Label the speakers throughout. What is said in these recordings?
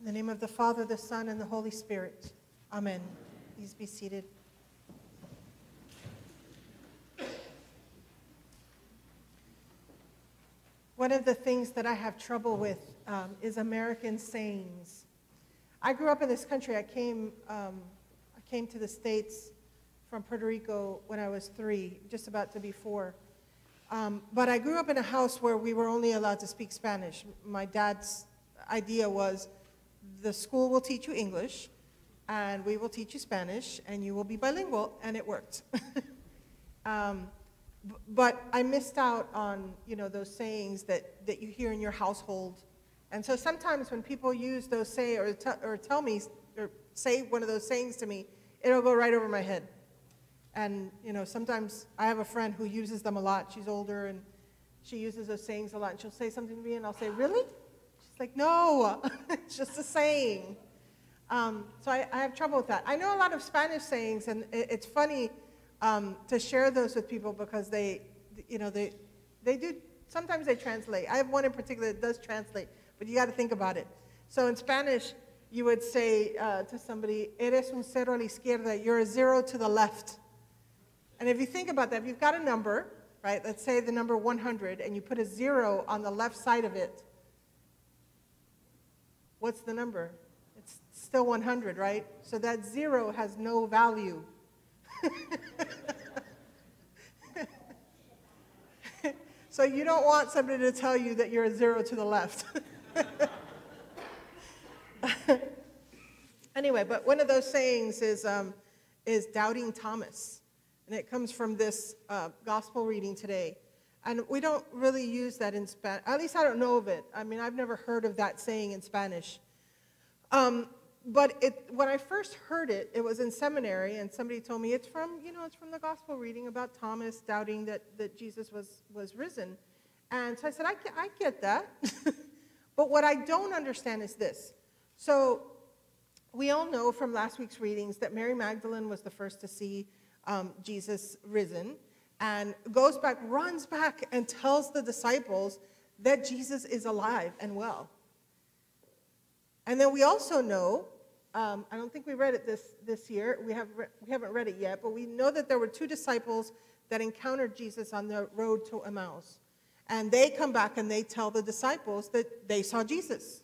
Speaker 1: In the name of the Father, the Son, and the Holy Spirit. Amen. Please be seated. One of the things that I have trouble with is American sayings. I grew up in this country. I came to the States from Puerto Rico when I was 3, just about to be 4. But I grew up in a house where we were only allowed to speak Spanish. My dad's idea was, the school will teach you English, and we will teach you Spanish, and you will be bilingual, and it worked. But I missed out on, those sayings that you hear in your household. And so sometimes when people use those tell me or say one of those sayings to me, it'll go right over my head. And, sometimes I have a friend who uses them a lot. She's older, and she uses those sayings a lot. And she'll say something to me, and I'll say, really? She's like, no, it's just a saying. So I have trouble with that. I know a lot of Spanish sayings, and it's funny to share those with people because they do, sometimes they translate. I have one in particular that does translate, but you got to think about it. So in Spanish, you would say to somebody, eres un cero a la izquierda, you're a 0 to the left. And if you think about that, if you've got a number, right, let's say the number 100, and you put a 0 on the left side of it, what's the number? It's still 100, right? So that 0 has no value. So you don't want somebody to tell you that you're a 0 to the left. Anyway, but one of those sayings is doubting Thomas. And it comes from this gospel reading today. And we don't really use that in Spanish. At least I don't know of it. I mean, I've never heard of that saying in Spanish. But when I first heard it, it was in seminary, and somebody told me it's from the gospel reading about Thomas doubting that Jesus was risen. And so I said, I get that. But what I don't understand is this. So we all know from last week's readings that Mary Magdalene was the first to see Jesus risen, and runs back and tells the disciples that Jesus is alive and well. And then we also know, I don't think we read it this year, we haven't read it yet, but we know that there were 2 disciples that encountered Jesus on the road to Emmaus. And they come back and they tell the disciples that they saw Jesus.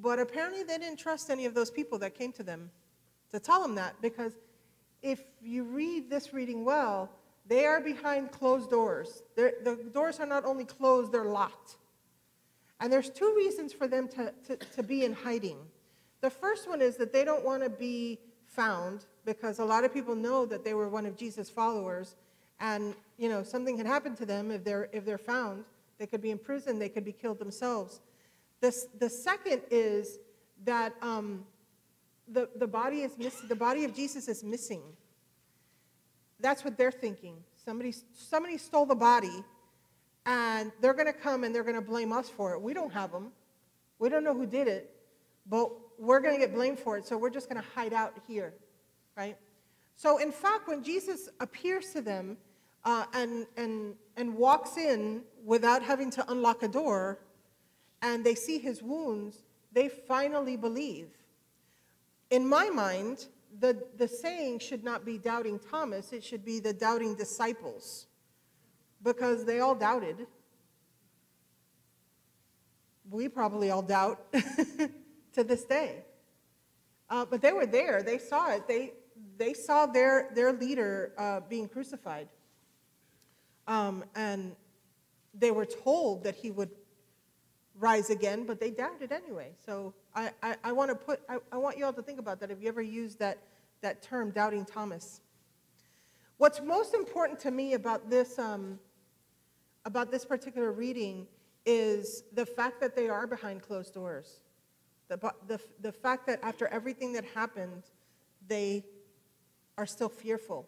Speaker 1: But apparently they didn't trust any of those people that came to them to tell them that, because if you read this reading well, they are behind closed doors. The doors are not only closed, they're locked. And there's 2 reasons for them to be in hiding. The first one is that they don't want to be found, because a lot of people know that they were one of Jesus' followers, and something can happen to them if they're found. They could be in prison, they could be killed themselves. The second is that the body is missing. The body of Jesus is missing. That's what they're thinking. Somebody stole the body, and they're going to come and they're going to blame us for it. We don't have them. We don't know who did it, but we're going to get blamed for it, so we're just going to hide out here, right? So in fact, when Jesus appears to them and walks in without having to unlock a door, and they see his wounds, they finally believe. In my mind, the saying should not be doubting Thomas, it should be the doubting disciples, because they all doubted. We probably all doubt to this day. But they were there, they saw it, they saw their leader being crucified. And they were told that he would rise again, but they doubted anyway. So I want you all to think about that if you ever use that term, doubting Thomas. What's most important to me about this particular reading is the fact that they are behind closed doors. The fact that after everything that happened, they are still fearful.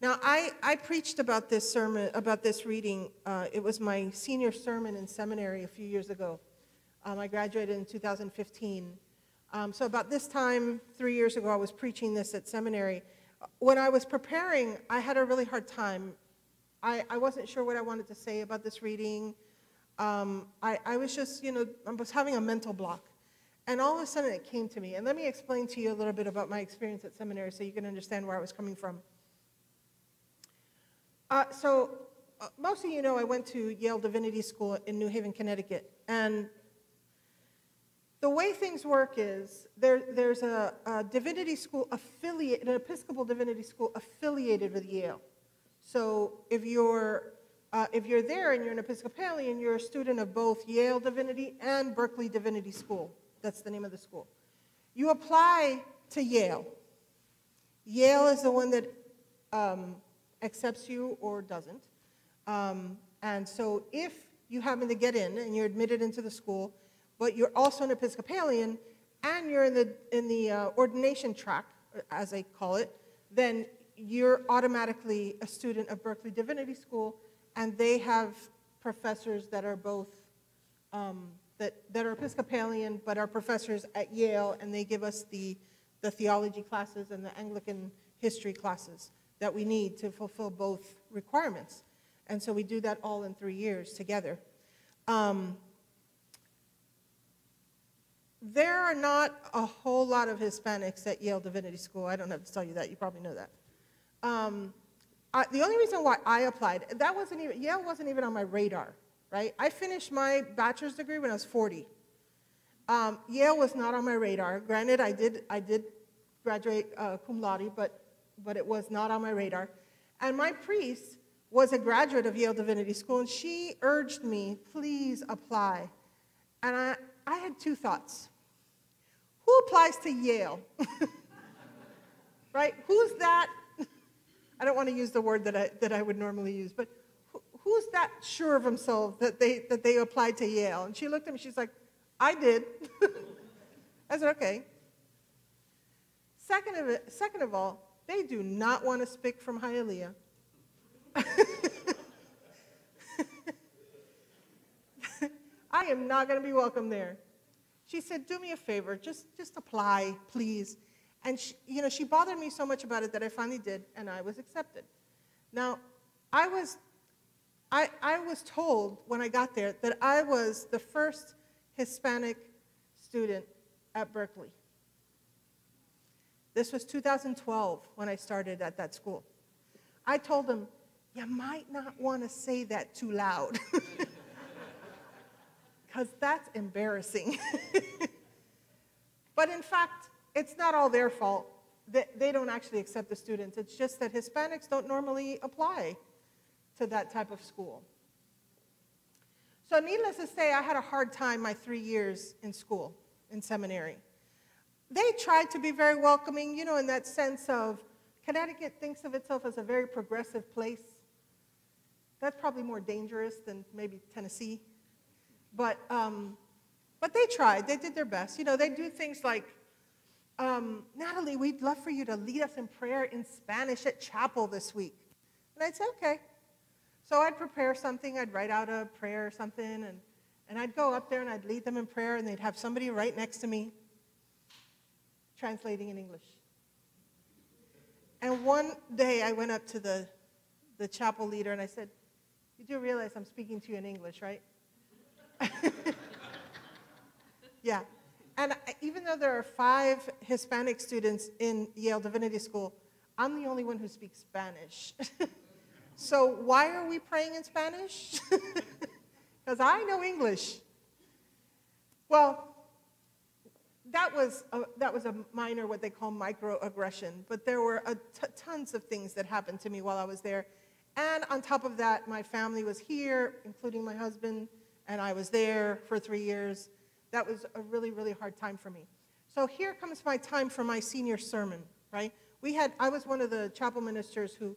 Speaker 1: Now, I preached about this sermon, about this reading. It was my senior sermon in seminary a few years ago. I graduated in 2015. So about this time, 3 years ago, I was preaching this at seminary. When I was preparing, I had a really hard time. I wasn't sure what I wanted to say about this reading. I was just, I was having a mental block. And all of a sudden it came to me. And let me explain to you a little bit about my experience at seminary so you can understand where I was coming from. Most of you know I went to Yale Divinity School in New Haven, Connecticut. And the way things work is there's a divinity school affiliate, an Episcopal divinity school affiliated with Yale. So if you're there and you're an Episcopalian, you're a student of both Yale Divinity and Berkeley Divinity School. That's the name of the school. You apply to Yale. Yale is the one that accepts you or doesn't. And so if you happen to get in and you're admitted into the school, but you're also an Episcopalian and you're in the ordination track, as they call it, then you're automatically a student of Berkeley Divinity School, and they have professors that are both that are Episcopalian but are professors at Yale, and they give us the theology classes and the Anglican history classes that we need to fulfill both requirements. And so we do that all in 3 years together. There are not a whole lot of Hispanics at Yale Divinity School. I don't have to tell you that. You probably know that. The only reason why I applied, Yale wasn't even on my radar, right? I finished my bachelor's degree when I was 40. Yale was not on my radar. Granted, I did graduate cum laude, but it was not on my radar. And my priest was a graduate of Yale Divinity School, and she urged me, please apply. And I had two thoughts. Who applies to Yale? Right? Who's that? I don't want to use the word that I would normally use, but who's that sure of himself that they applied to Yale? And she looked at me, she's like, I did. I said, okay. Second of all, they do not want to speak from Hialeah. I am not going to be welcome there. She said, do me a favor, just apply, please. And she bothered me so much about it that I finally did, and I was accepted. Now, I was told when I got there that I was the first Hispanic student at Berkeley. This was 2012 when I started at that school. I told them, you might not want to say that too loud, because that's embarrassing. But in fact, it's not all their fault. They don't actually accept the students. It's just that Hispanics don't normally apply to that type of school. So needless to say, I had a hard time my 3 years in school, in seminary. They tried to be very welcoming, in that sense of Connecticut thinks of itself as a very progressive place. That's probably more dangerous than maybe Tennessee. But they tried. They did their best. They do things like, Natalie, we'd love for you to lead us in prayer in Spanish at chapel this week. And I'd say, okay. So I'd prepare something. I'd write out a prayer or something, and I'd go up there and I'd lead them in prayer, and they'd have somebody right next to me translating in English. And one day I went up to the chapel leader and I said, you do realize I'm speaking to you in English, right? Yeah. And even though there are 5 Hispanic students in Yale Divinity School, I'm the only one who speaks Spanish. So why are we praying in Spanish? Because I know English. Well, that was a minor, what they call microaggression, but there were tons of things that happened to me while I was there. And on top of that, my family was here, including my husband, and I was there for 3 years. That was a really, really hard time for me. So here comes my time for my senior sermon, right? I was one of the chapel ministers who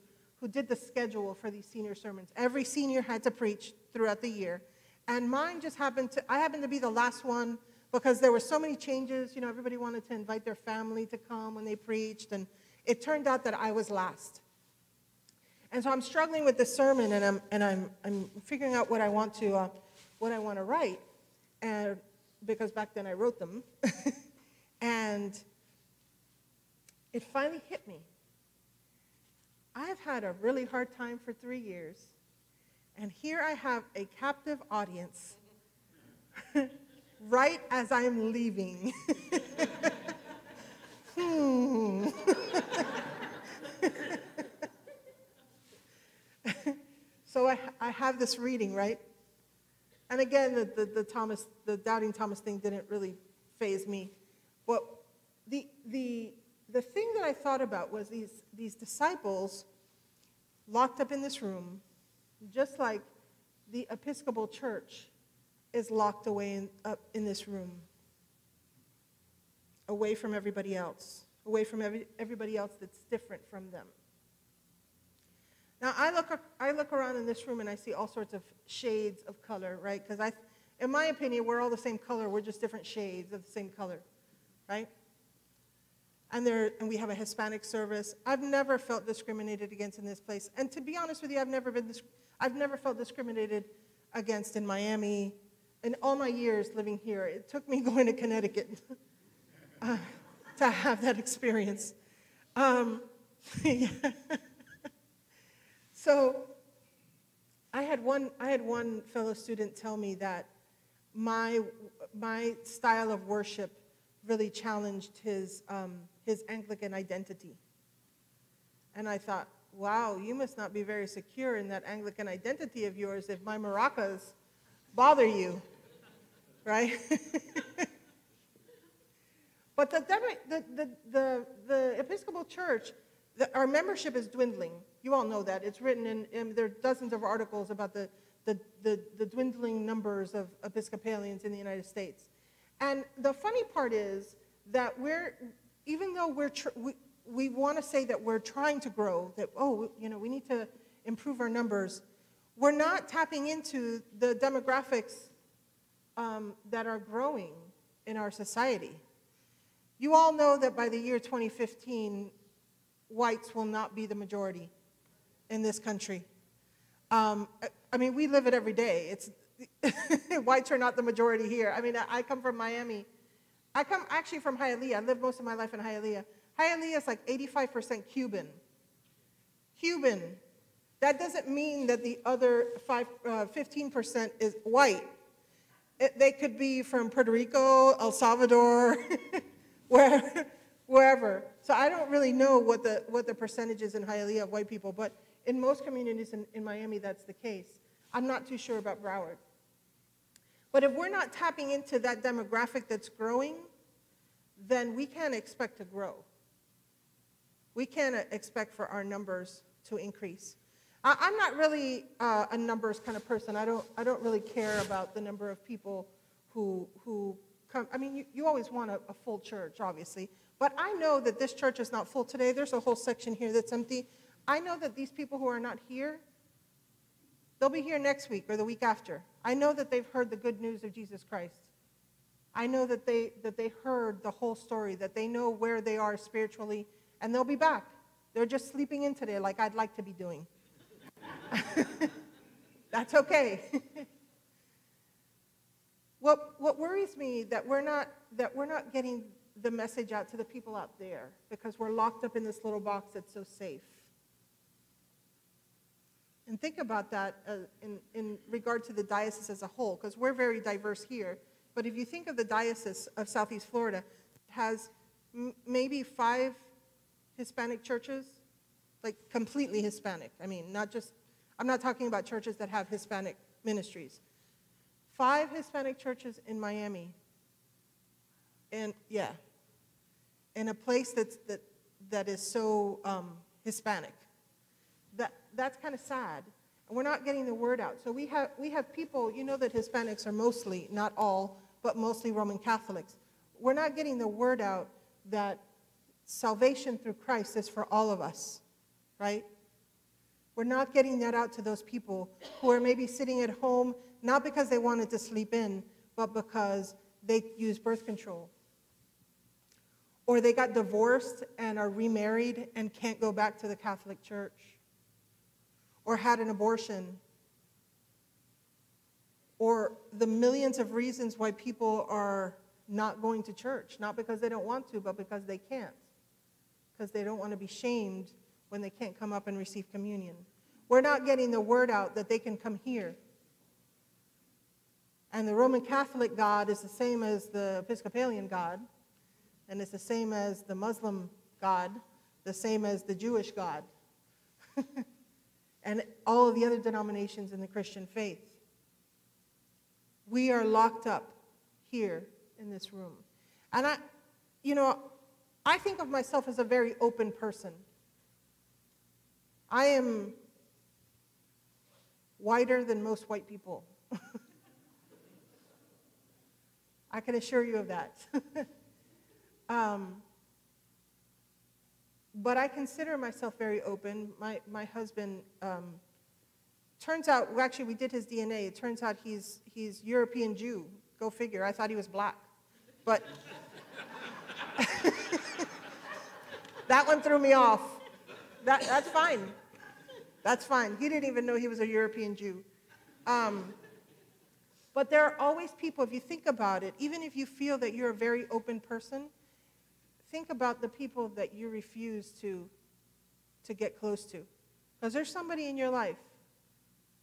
Speaker 1: did the schedule for these senior sermons. Every senior had to preach throughout the year. And mine just I happened to be the last one because there were so many changes. Everybody wanted to invite their family to come when they preached, and it turned out that I was last. And so I'm struggling with the sermon, and I'm figuring out what I want to write, and because back then I wrote them, and it finally hit me. I've had a really hard time for 3 years, And here I have a captive audience right as I'm leaving. So I have this reading, right? And again, the doubting Thomas thing didn't really faze me. But the thing that I thought about was these disciples locked up in this room, just like the Episcopal Church is locked away up in this room, away from everybody else, away from everybody else that's different from them. Now, I look around in this room and I see all sorts of shades of color, right? Because in my opinion, we're all the same color. We're just different shades of the same color, right? And we have a Hispanic service. I've never felt discriminated against in this place. And to be honest with you, I've never felt discriminated against in Miami. In all my years living here, it took me going to Connecticut to have that experience. Yeah. So I had one fellow student tell me that my style of worship really challenged his Anglican identity. And I thought, wow, you must not be very secure in that Anglican identity of yours if my maracas bother you, right? But the Episcopal Church, our membership is dwindling. You all know that. It's written in there are dozens of articles about the dwindling numbers of Episcopalians in the United States. And the funny part is that even though we want to say that we're trying to grow, that, we need to improve our numbers, we're not tapping into the demographics that are growing in our society. You all know that by the year 2015, whites will not be the majority in this country. I mean, we live it every day. Whites are not the majority here. I mean, I come from Miami. I come actually from Hialeah. I lived most of my life in Hialeah. Hialeah is like 85% Cuban. Cuban. That doesn't mean that the other 15% is white. They could be from Puerto Rico, El Salvador, wherever. So I don't really know what the percentage is in Hialeah of white people, but in most communities in Miami, that's the case. I'm not too sure about Broward. But if we're not tapping into that demographic that's growing, then we can't expect to grow. We can't expect for our numbers to increase. I'm not really a numbers kind of person. I don't really care about the number of people who come. I mean, you always want a full church, obviously. But I know that this church is not full today. There's a whole section here that's empty. I know that these people who are not here, they'll be here next week or the week after. I know that they've heard the good news of Jesus Christ. I know that they heard the whole story, that they know where they are spiritually, and they'll be back. They're just sleeping in today like I'd like to be doing. That's okay. What worries me that we're not getting the message out to the people out there because we're locked up in this little box that's so safe. And think about that in regard to the diocese as a whole, because we're very diverse here. But if you think of the diocese of Southeast Florida, it has maybe 5 Hispanic churches, like completely Hispanic. I mean, I'm not talking about churches that have Hispanic ministries. 5 Hispanic churches in Miami. And yeah, in a place that is so Hispanic. That's kind of sad. And we're not getting the word out. So we have people, you know that Hispanics are mostly, not all, but mostly Roman Catholics. We're not getting the word out that salvation through Christ is for all of us, right? We're not getting that out to those people who are maybe sitting at home, not because they wanted to sleep in, but because they use birth control. Or they got divorced and are remarried and can't go back to the Catholic Church. Or had an abortion. Or the millions of reasons why people are not going to church, not because they don't want to, but because they can't. Because they don't want to be shamed when they can't come up and receive communion. We're not getting the word out that they can come here. And the Roman Catholic God is the same as the Episcopalian God, and it's the same as the Muslim God, the same as the Jewish God, and all of the other denominations in the Christian faith. We are locked up here in this room. And I think of myself as a very open person. I am whiter than most white people. I can assure you of that. But I consider myself very open. My husband, turns out, well, actually we did his DNA. It turns out he's European Jew. Go figure. I thought he was black. But that one threw me off. That's fine. That's fine. He didn't even know he was a European Jew. But there are always people, if you think about it, even if you feel that you're a very open person, think about the people that you refuse to get close to. Because there's somebody in your life,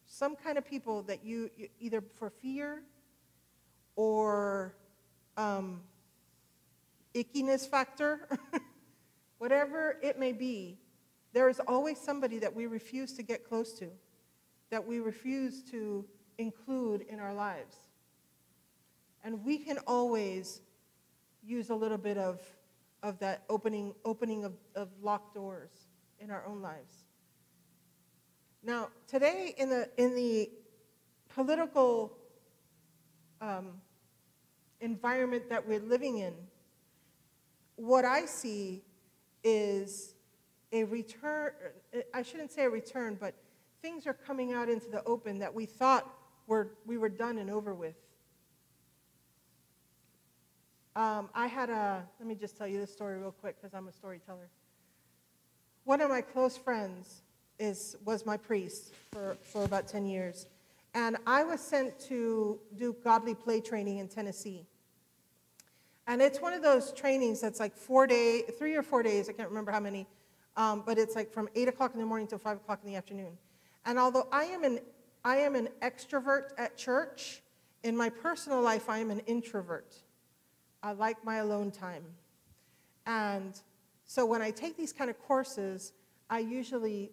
Speaker 1: some kind of people that you either for fear or ickiness factor, whatever it may be, there is always somebody that we refuse to get close to, that we refuse to include in our lives. And we can always use a little bit of that opening of locked doors in our own lives. Now, today in the political environment that we're living in, what I see is a return, I shouldn't say a return, but things are coming out into the open that we thought we were done and over with. Let me just tell you this story real quick because I'm a storyteller. One of my close friends was my priest for about 10 years. And I was sent to do godly play training in Tennessee. And it's one of those trainings that's like 3 or 4 days, I can't remember how many, but it's like from 8 o'clock in the morning till 5 o'clock in the afternoon. And although I am an extrovert at church, in my personal life I am an introvert. I like my alone time. And so when I take these kind of courses, I usually,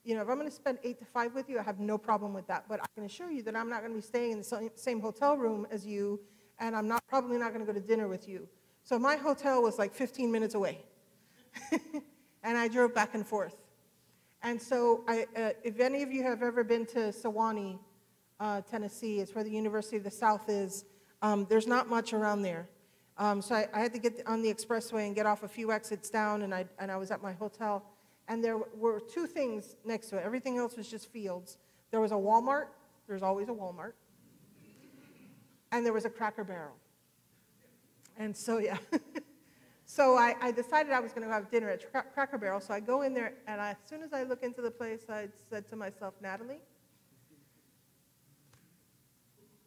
Speaker 1: if I'm going to spend 8 to 5 with you, I have no problem with that. But I can assure you that I'm not going to be staying in the same hotel room as you, and I'm probably not going to go to dinner with you. So my hotel was like 15 minutes away. And I drove back and forth. And so if any of you have ever been to Sewanee, Tennessee, it's where the University of the South is, there's not much around there. So I had to get on the expressway and get off a few exits down, and I was at my hotel. And there were 2 things next to it. Everything else was just fields. There was a Walmart. There's always a Walmart. And there was a Cracker Barrel. And so, yeah. So I decided I was going to have dinner at Cracker Barrel. So I go in there, and as soon as I look into the place, I said to myself, Natalie,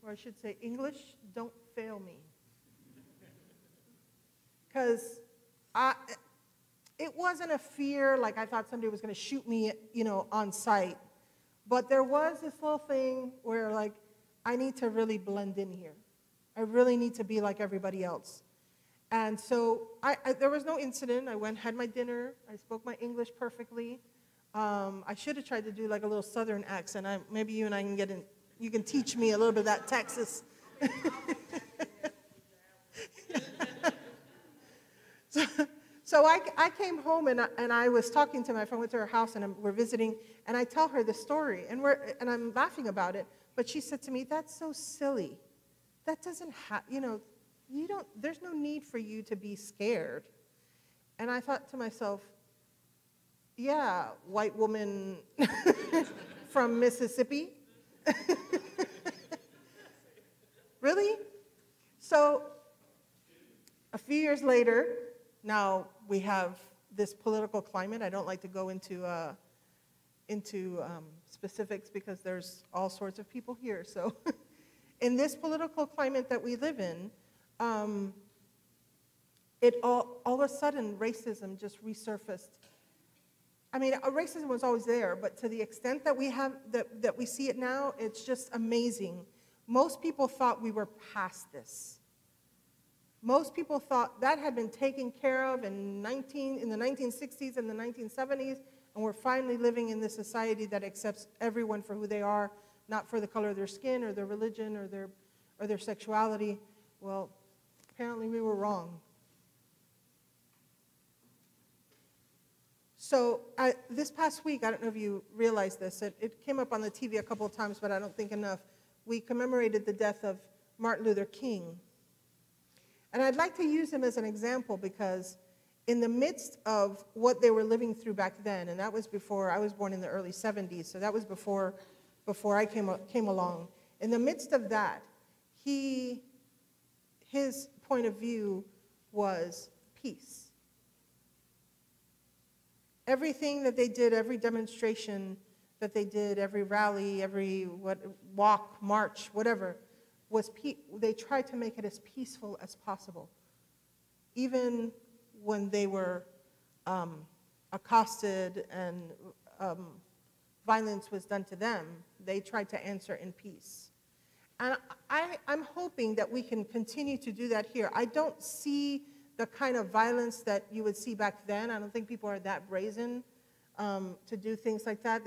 Speaker 1: or I should say English, don't fail me. Because it wasn't a fear like I thought somebody was going to shoot me, on sight. But there was this little thing where, like, I need to really blend in here. I really need to be like everybody else. And so there was no incident. I went, had my dinner. I spoke my English perfectly. I should have tried to do like a little Southern accent. Maybe you and I can get in. You can teach me a little bit of that Texas. So I came home and I was talking to my friend, went to her house, and we're visiting, and I tell her the story, and I'm laughing about it, but she said to me, that's so silly. That doesn't there's no need for you to be scared. And I thought to myself, yeah, white woman from Mississippi. Really? So a few years later, now we have this political climate. I don't like to go into specifics because there's all sorts of people here. So in this political climate that we live in, it all of a sudden racism just resurfaced I mean, racism was always there, but to the extent that that we see it now, it's just amazing. Most people thought we were past this. Most people thought that had been taken care of in the 1960s and the 1970s, and we're finally living in this society that accepts everyone for who they are, not for the color of their skin or their religion or their sexuality. Well, apparently we were wrong. So this past week, I don't know if you realized this, it came up on the TV a couple of times, but I don't think enough. We commemorated the death of Martin Luther King. And I'd like to use him as an example because in the midst of what they were living through back then, and that was before, I was born in the early 70s, so that was before I came along. In the midst of that, his point of view was peace. Everything that they did, every demonstration that they did, every rally, every walk, march, whatever, they tried to make it as peaceful as possible. Even when they were accosted and violence was done to them, they tried to answer in peace. And I'm hoping that we can continue to do that here. I don't see the kind of violence that you would see back then. I don't think people are that brazen to do things like that.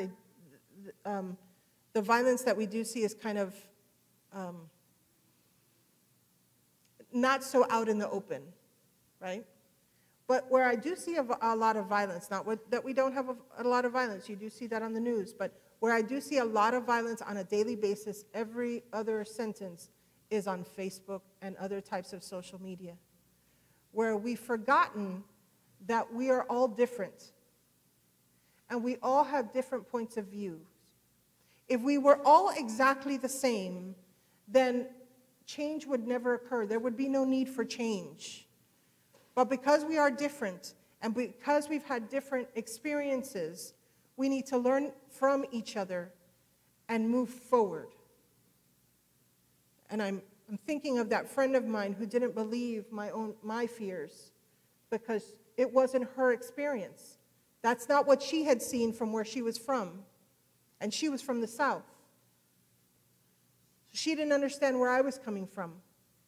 Speaker 1: The violence that we do see is kind of not so out in the open, right? But where I do see a lot of violence, not that we don't have a lot of violence, you do see that on the news, but where I do see a lot of violence on a daily basis, every other sentence is on Facebook and other types of social media, where we've forgotten that we are all different and we all have different points of view. If we were all exactly the same, then change would never occur. There would be no need for change. But because we are different and because we've had different experiences, we need to learn from each other and move forward. And I'm thinking of that friend of mine who didn't believe my fears because it wasn't her experience. That's not what she had seen from where she was from. And she was from the South. She didn't understand where I was coming from.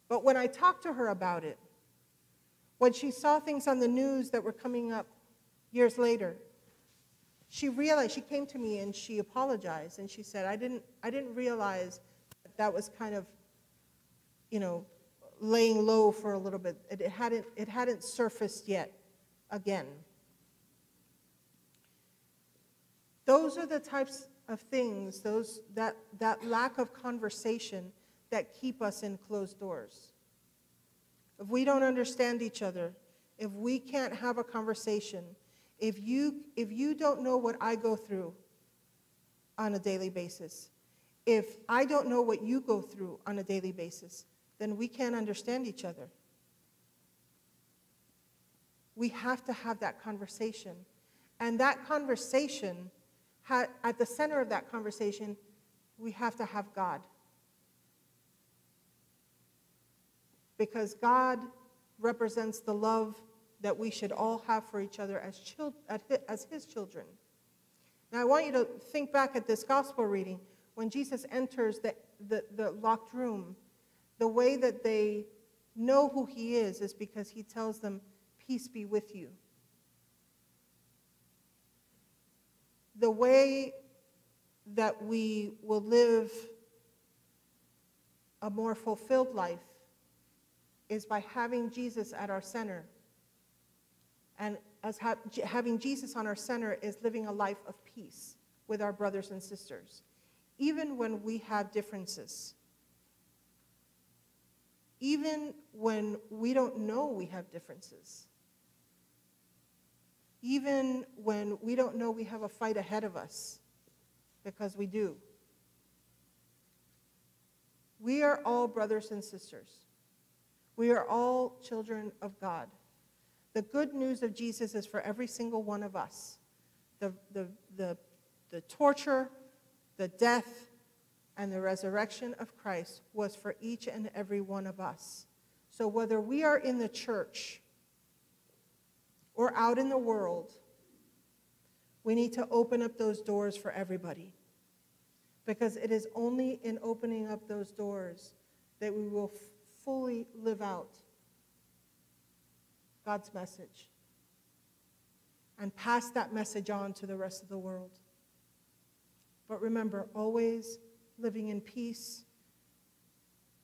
Speaker 1: But when I talked to her about it, when she saw things on the news that were coming up years later, she realized, she came to me and she apologized and she said, I didn't realize that was kind of, laying low for a little bit. It hadn't surfaced yet again. Those are the types of things, that lack of conversation that keep us in closed doors. If we don't understand each other, if we can't have a conversation, if you don't know what I go through on a daily basis, if I don't know what you go through on a daily basis, then we can't understand each other. We have to have that conversation. And that conversation, at the center of that conversation, we have to have God. Because God represents the love that we should all have for each other as his children. Now I want you to think back at this gospel reading. When Jesus enters the locked room, the way that they know who he is because he tells them, peace be with you. The way that we will live a more fulfilled life is by having Jesus at our center. And as having Jesus on our center is living a life of peace with our brothers and sisters, even when we have differences. Even when we don't know we have differences. Even when we don't know we have a fight ahead of us, because we do. We are all brothers and sisters. We are all children of God. The good news of Jesus is for every single one of us. The torture, the death, and the resurrection of Christ was for each and every one of us. So whether we are in the church or out in the world, We need to open up those doors for everybody. Because it is only in opening up those doors that we will fully live out God's message and pass that message on to the rest of the world. But remember, always living in peace.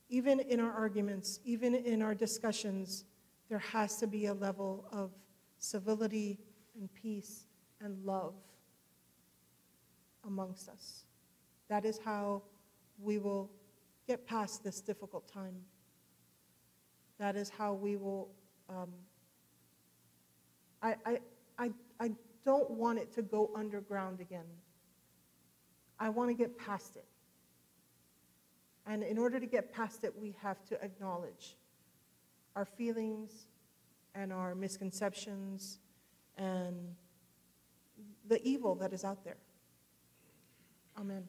Speaker 1: Even in our arguments, even in our discussions, there has to be a level of civility and peace and love amongst us. That is how we will get past this difficult time. That is how we will, I don't want it to go underground again. I want to get past it. And in order to get past it, we have to acknowledge our feelings and our misconceptions and the evil that is out there. Amen.